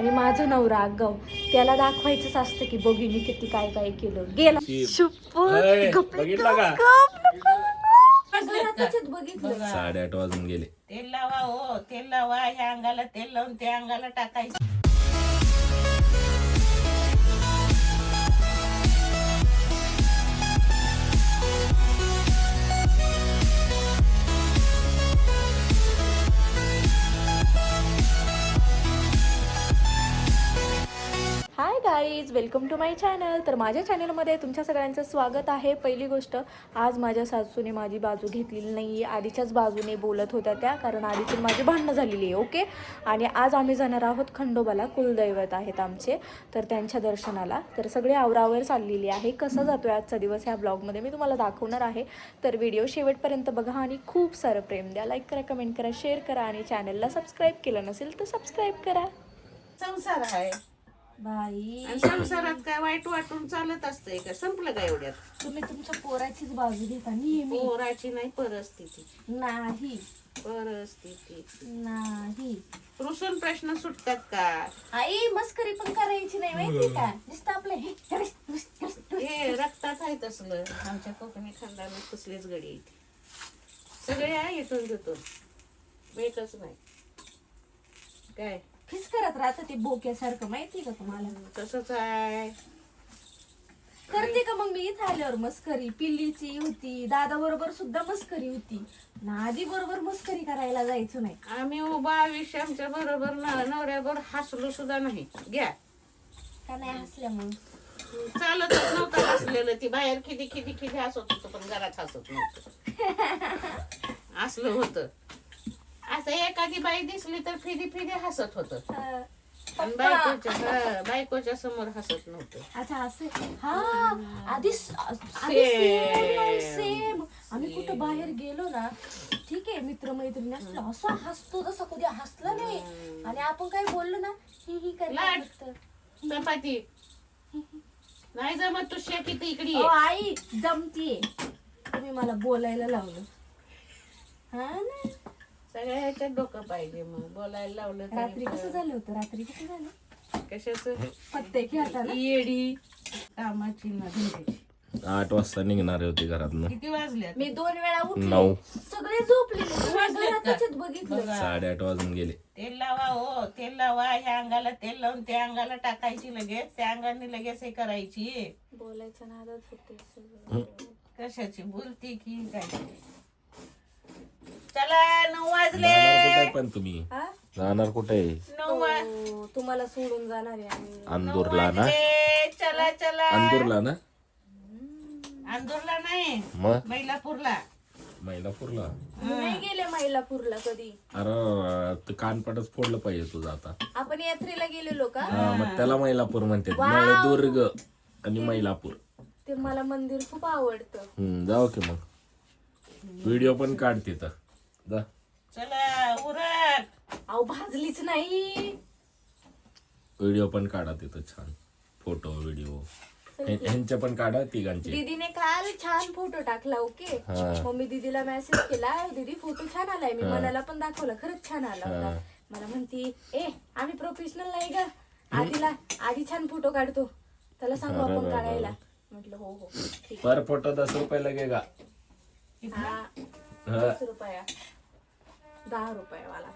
आणि माझं नवरा आगाव त्याला दाखवायचंच असतं की बघिनी किती काय काय केलं गेला बघितला का? बघितलं 8:30 वाजून गेले. तेल लावा हो, तेल लावा. ह्या अंगाला तेल लावून त्या अंगाला टाकायचं. Hi guys, welcome to my channel. तर माझ्या चॅनलमध्ये तुमच्या सगळ्यांचं स्वागत आहे. पहिली गोष्ट, आज माझ्या सासूने माझी बाजू घेतलेली नाही आहे. आधीच्याच बाजूने बोलत होत्या त्या, कारण आधीची माझी भांडणं झालेली आहे. ओके. आणि आज आम्ही जाणार आहोत खंडोबाला, कुलदैवत आहेत आमचे, तर त्यांच्या दर्शनाला. तर सगळे आवरावर चाललेली आहे. कसा जातोय आजचा दिवस ह्या ब्लॉगमध्ये मी तुम्हाला दाखवणार आहे. तर व्हिडिओ शेवटपर्यंत बघा आणि खूप सारं प्रेम द्या. लाईक करा, कमेंट करा, शेअर करा आणि चॅनलला सबस्क्राईब केलं नसेल तर सबस्क्राईब करा. संसार आहे बाई, आणि संसारात काय वाईट वाटून चालत असतंय का? संपलं का एवढ्यात? तुम्ही तुमच्या पोराचीच बाजू घेता नेहमी. पोराची नाही परिस्थिती, नाही परिस्थिती नाही. रुसून प्रश्न सुटतात का? आई मस्करी पण करायची नाही, माहिती का? नुसतं आपलं हे रक्तात आहे तसलं. आमच्या कोकणी खानदानात कसलेच गडी आहेत. सगळे आहे इथून तिथून, भेटच नाही. काय फिस करत राहतं ते बोक्यासारखं, माहिती का तुम्हाला? तसंच आहे. करते का मग मी इथं आल्यावर मस्करी? पिल्लीची होती, दादा बरोबर सुद्धा मस्करी होती, आधी बरोबर मस्करी करायला जायचं नाही. आम्ही उभा आयुष्य आमच्या बरोबर नवऱ्याबरोबर हसलो सुद्धा नाही. घ्या का नाही हसल्यामुळे? चालतच नव्हतं हसलेलं. ती बाहेर खिदी खिदी खिदी हसत होतं, पण घरात हसत नव्हतं. असलं होतं. असं एखादी बाई दिसली तर फिदी फिदी हसत होत, आणि बायकोच्या समोर हसत नव्हतं. अच्छा असं. हा, आधी सेम. आम्ही कुठं बाहेर गेलो ना, ठीक आहे, मित्रमैत्रिणी असलं असं हसतो जसं कधी हसलं नाही. आणि आपण काय बोललो ना, ही ही लाट. करतो. चपाती नाही जमत, तू शेकी इकडे ओ आई, जमतीये. तुम्ही मला बोलायला लावलं. हा ना, सगळ्या ह्याच्यात डोकं पाहिजे. मग बोलायला लावलं रात्री कसं झालं होतं? रात्री कसं झालं? कशाच पत्ते खेळताना येडी कामाची ना धंद्याची. 8 वाजता निघणारे होते घरातनं. किती वाजल्यात? मी 2 वेळा उठले, 9. सगळे झोपले, घरातच बघितलं. 8:30 वाजून गेले. तेल लावा हो, तेल लावा. ह्या अंगाला तेल लावून त्या अंगाला टाकायची. लगेच त्या अंगाने लगेच हे करायची. बोलायचं नादात होते. कशाची बोलती की काय? चला, 9 वाजले. जाणार कुठे पण तुम्ही? जाणार कुठे? 9 तुम्हाला सोडून जाणार आहे आम्ही. अंदूरला ना? चला चला. अंदूरला ना? अंदूरला नाही, मग मैलापूरला. मैलापूरला? नाही गेले मैलापूरला कधी. अरे ते कानपाटच फोडलं पाहिजे तुझं आता. आपण यात्रेला गेलेलो का? हा, मग त्याला मैलापूर म्हणते. नळदुर्ग आणि मैलापूर. ते मला मंदिर खूप आवडतं. जाऊ की मग. व्हिडिओ पण काढ तिथं. जा. चला उरक. अहो भाजलीच नाही. व्हिडिओ पण काढा तिथं छान. फोटो व्हिडिओ ह्यांच्या पण काढा तिघांचे. दीदीने काल छान फोटो टाकला. ओके. मग मी दीदीला मेसेज केला, दीदी फोटो छान आलाय. मी मनाला पण दाखवला, खरंच छान आला होता. मला म्हणती, आम्ही प्रोफेशनल नाही का, आधी छान फोटो काढतो, त्याला सांगू आपण काढायला. म्हटलं हो हो ठीक. पर फोटो 10 रुपये लगेगा. 10 रुपया, 10 रुपयावाला.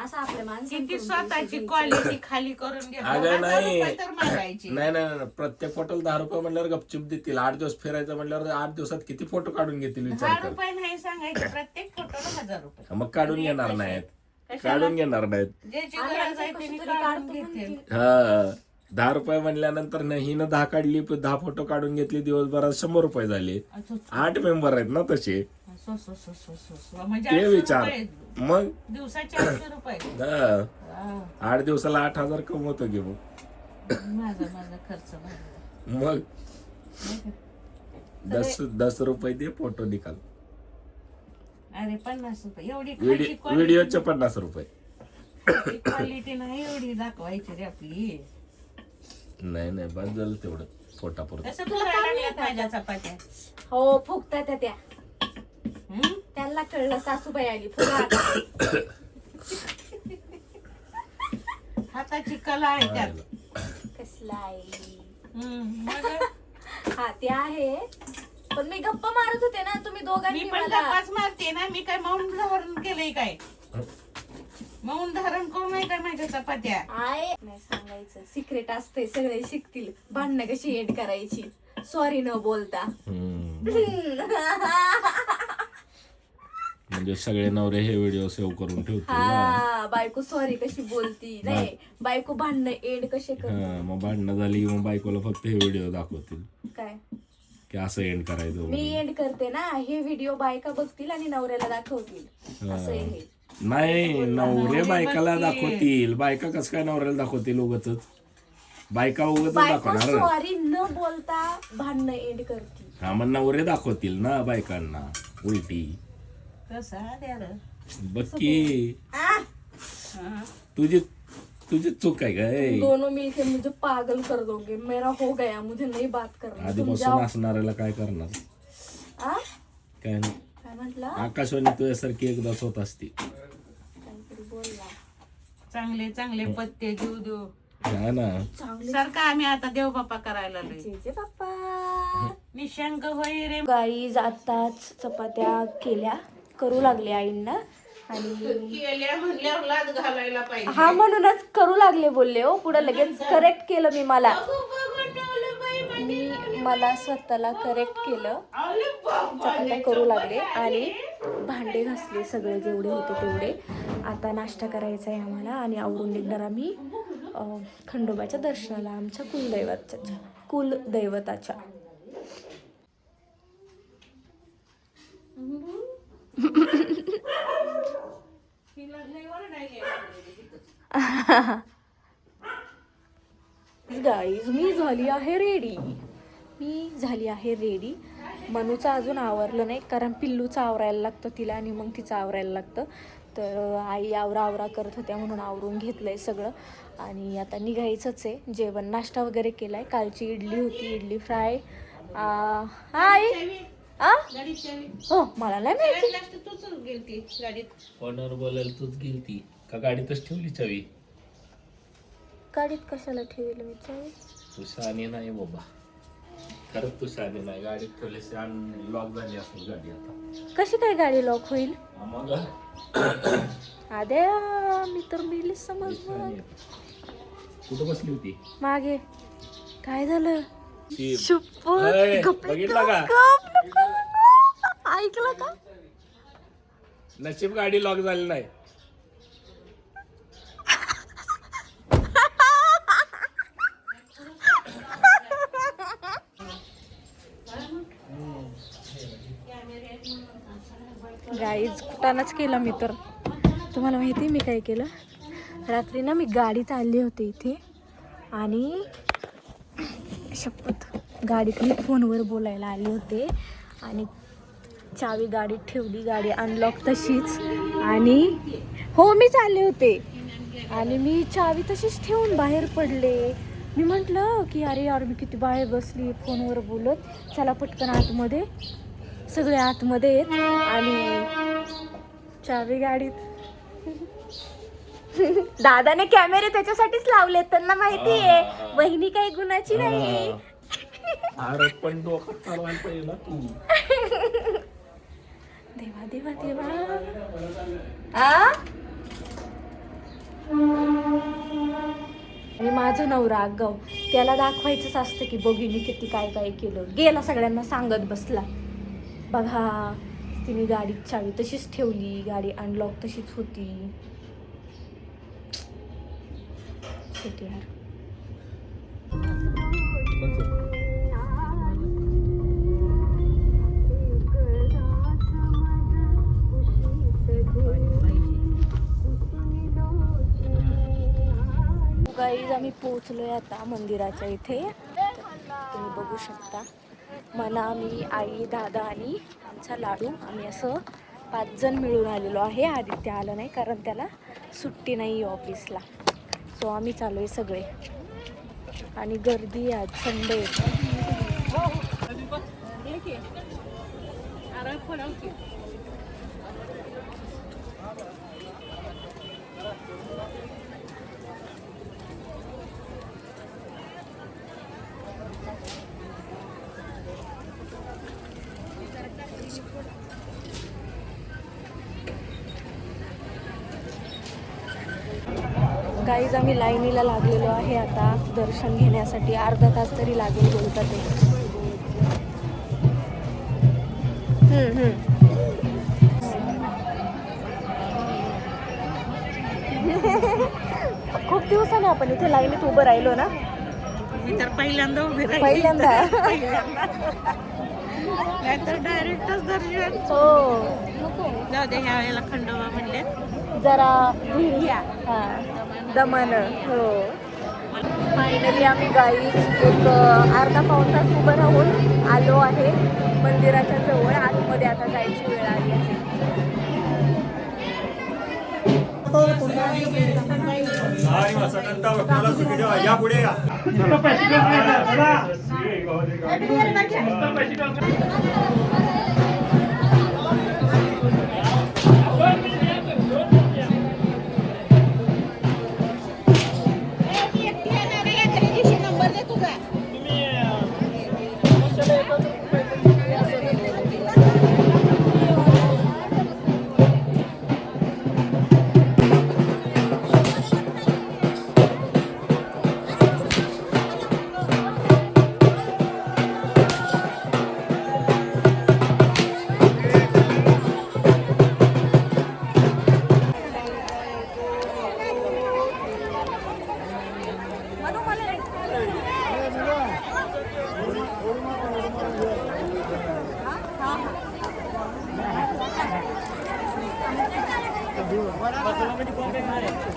असं आपल्या माणसाने किती स्वतःची क्वालिटी खाली करून घेतली. अगं नाही. तर मागायची. नाही प्रत्येक फोटोला 10 रुपये म्हणल्यावर गपचूप देतील. 8 दिवस फिरायचं म्हणल्यावर 8 दिवसात किती फोटो काढून घेतील विचार 10 कर. रुपये नाही सांगायचे, प्रत्येक फोटोला 1000 रुपये. मग काढून घेणार नाहीत. काढून घेणार नाहीत. ज्याची गरज आहे त्यांनी काढून घेतील. हा, 10 रुपये म्हणल्यानंतर हिनं 10 काढली, 10 फोटो काढून घेतली, दिवसभरात 100 रुपये झाले. 8 मेंबर आहेत ना तसे. म्हणजे ते 800 विचार. रुपये. मग दिवसाचे 800 रुपये. 8 दिवसाला 8,000 कमवतो की मग. माझा खर्च भरला. मग 10 रुपये दे, फोटो निकाल. अरे 50 रुपये एवढी व्हिडिओचे 50 रुपये. क्वालिटी नाही एवढी दाखवायची रे आपली. नाही बस झालं तेवढं पोटापुरतं. तसं फुगायला लागल्यात माझ्या चपात्या. हो, फुगतात त्या. त्यांना कळलं सासूबाई आली फुगा. हाताची कला आहे त्यात. कसला आहे मग हा ते आहे, पण मी गप्पा मारत होते ना, तुम्ही मी दोघांनी पण मला गप्पाच मारते ना. मी काय मौन धारण केलंय काय? मौन धारण करू नाही काय माझ्या चपात्या? आय नाही सांगायचं, सिक्रेट असते, सगळे शिकतील भांडणं कशी एंड करायची सॉरी न बोलता. म्हणजे सगळे नवरे हे व्हिडिओ सेव्ह करून ठेवतील ना. हा बायको सॉरी कशी बोलती, नाही बायको भांडणं एंड कसे कर हा, मग भांडणं झाली मग बायकोला फक्त हे व्हिडिओ दाखवतील काय की असं एंड करायचं मी म्हणून. एंड करते ना, हे व्हिडिओ बायका बघतील आणि नवऱ्याला दाखवतील असं आहे हे. नाही, नवरे बायकाला दाखवतील. बायका कसं काय नवऱ्याला दाखवतील उगच? बायका उगच बायको दाखवणार. सॉरी न बोलता भांडणं एंड करतील. हा, मग नवरे दाखवतील ना बायकांना उलटी. कसा द्या रे. बघ की तुझी तुझी चूक आहे काय? दोनों मिलके मुझे पागल कर दोगे, मेरा हो गया, मुझे नहीं बात करना, तुम आधीपासून जाओ. असणाऱ्याला काय करणार? आ? काय नाही. काय म्हटलं? आकाशवाणी तुझ्यासारखी एकदाच होत असती. काहीतरी बोलला. चांगले चांगले पत्ते देऊ देऊ. हा ना. चांगले सारखं आम्ही आता देव बाप्पा करायला लागलोय. जेजे बाप्पा. निशंक होई रे. गाईज आताच चपात्या केल्या, करू लागले आईंना, आणि केल्या म्हणल्यावर लाद घालायला पाहिजे. हा म्हणूनच करू लागले बोलले हो, पुढे लगेच करेक्ट केलं मी मला. मी मला स्वतःला करेक्ट केलं, चपात्या करू लागले आणि भांडे घासले सगळे जेवढे होते तेवढे. आता नाश्ता करायचा आहे आम्हाला आणि आवरून निघणार आम्ही खंडोबाच्या दर्शनाला, आमच्या कुलदैवताच्या. गाईज मी झाली आहे रेडी. मनूचं अजून आवरलं नाही, कारण पिल्लूचं आवरायला लागतं तिला आणि मग तिचं आवरायला लागतं. तर आई आवरा करत होत्या म्हणून आवरून घेतलंय सगळं आणि आता निघायचंच आहे. जेवण नाश्ता वगैरे केलाय, कालची इडली होती, इडली फ्राय. आई हो मला नाही माहिती. तूच गेलती गाडीत. फोनवर बोलायला तूच गेलती का गाडीतच ठेवली चावी? गाडीत कशाला ठेवलं मी चावी? तू शहाणी नाही बाबा, खरंच तू शहाणी नाही. गाडीत ठेवली लॉक झाली असेल गाडी आता. कशी काय गाडी लॉक होईल? मग आद्या मी तर मेली समज. कुठं बसली होती? मागे. काय झालं? ती- शपथ, अय, गप्प बघितलं का? ऐकलं का? नशीब गाडी लॉक झाली नाही. गाईज कुटाणाच केला मी तर. तुम्हाला माहिती मी काय केलं? रात्री ना मी गाडीत आले होते इथे आणि शपथ गाडीत मी फोनवर बोलायला आले होते आणि चावी गाडीत ठेवली, गाडी अनलॉक तशीच. आणि हो मीच आले होते आणि मी चावी तशीच ठेवून बाहेर पडले. मी म्हटलं की अरे यार मी किती बाहेर बसली फोनवर बोलत, चला पटकन आतमध्ये. सगळे आतमध्ये आहेत आणि चावी गाडीत. दादाने कॅमेरे त्याच्यासाठीच लावले, त्यांना माहिती आहे वहिनी काही गुणाची नाही. अरे पण डोकं चालवायला पाहिजे ना तू. देवा देवा देवा. आ आणि माझा नवरा आगाऊ, त्याला दाखवायचंच असतं की बघिनी किती काय काय केलं. गेला सगळ्यांना सांगत बसला, बघा तिने गाडीत चावी तशीच ठेवली, गाडी अनलॉक तशीच होती. यार गाईज आम्ही पोहोचलोय आता मंदिराच्या इथे. तुम्ही बघू शकता, मला, मी, आई, दादा आणि आमचा लाडू, आम्ही असं 5 जण मिळून आलेलो आहे. आदित्य आलं नाही कारण त्याला सुट्टी नाही ऑफिसला. सो आम्ही चालू आहे सगळे आणि गर्दी आज संडे. गाईज आम्ही लाईनीला लागलेलो आहे आता दर्शन घेण्यासाठी. अर्धा तास तरी लागेल बोलतात ते. खूप दिवसाने आपण इथे लाईनीत उभं राहिलो ना. मी तर पहिल्यांदा उभी राहिली. पहिल्यांदा. नाहीतर डायरेक्टच दर्शन. हो जाऊ दे, ह्या वेळेला खंडोबा म्हणले जरा या. दमन. हो फायनली आम्ही गाई एक अर्धा पाऊण तास उभं राहून आलो आहे मंदिराच्या जवळ. आतमध्ये आता जायची वेळ आली आहे. या पुढे या.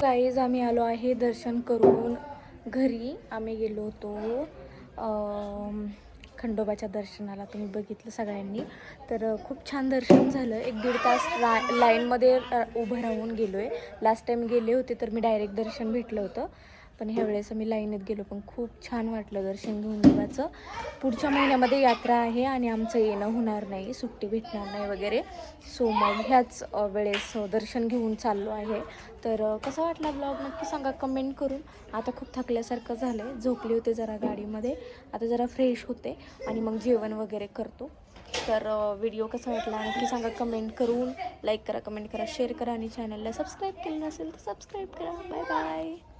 गाईज आम्ही आलो आहे दर्शन करून घरी. आम्ही गेलो होतो खंडोबाच्या दर्शनाला. तुम्ही बघितलं सगळ्यांनी. तर खूप छान दर्शन झालं. 1-1.5 तास लाईनमध्ये उभं राहून गेलो आहे. लास्ट टाईम गेले होते तर मी डायरेक्ट दर्शन भेटलं होतं, पण ह्यावेळेस आम्ही लाईनीत गेलो. पण खूप छान वाटलं दर्शन घेऊन देवाचं. पुढच्या महिन्यामध्ये यात्रा आहे आणि आमचं येणं होणार नाही, सुट्टी भेटणार नाही वगैरे. सो मग ह्याच वेळेस दर्शन घेऊन चाललो आहे. तर कसा वाटला ब्लॉग नक्की सांगा कमेंट करून. आता खूप थकल्यासारखं झालं आहे. झोपले होते जरा गाडीमध्ये. आता जरा फ्रेश होते आणि मग जेवण वगैरे करतो. तर व्हिडिओ कसा वाटला नक्की सांगा कमेंट करून. लाईक करा, कमेंट करा, शेअर करा आणि चॅनलला सबस्क्राईब केलं नसेल तर सबस्क्राईब करा. Bye bye.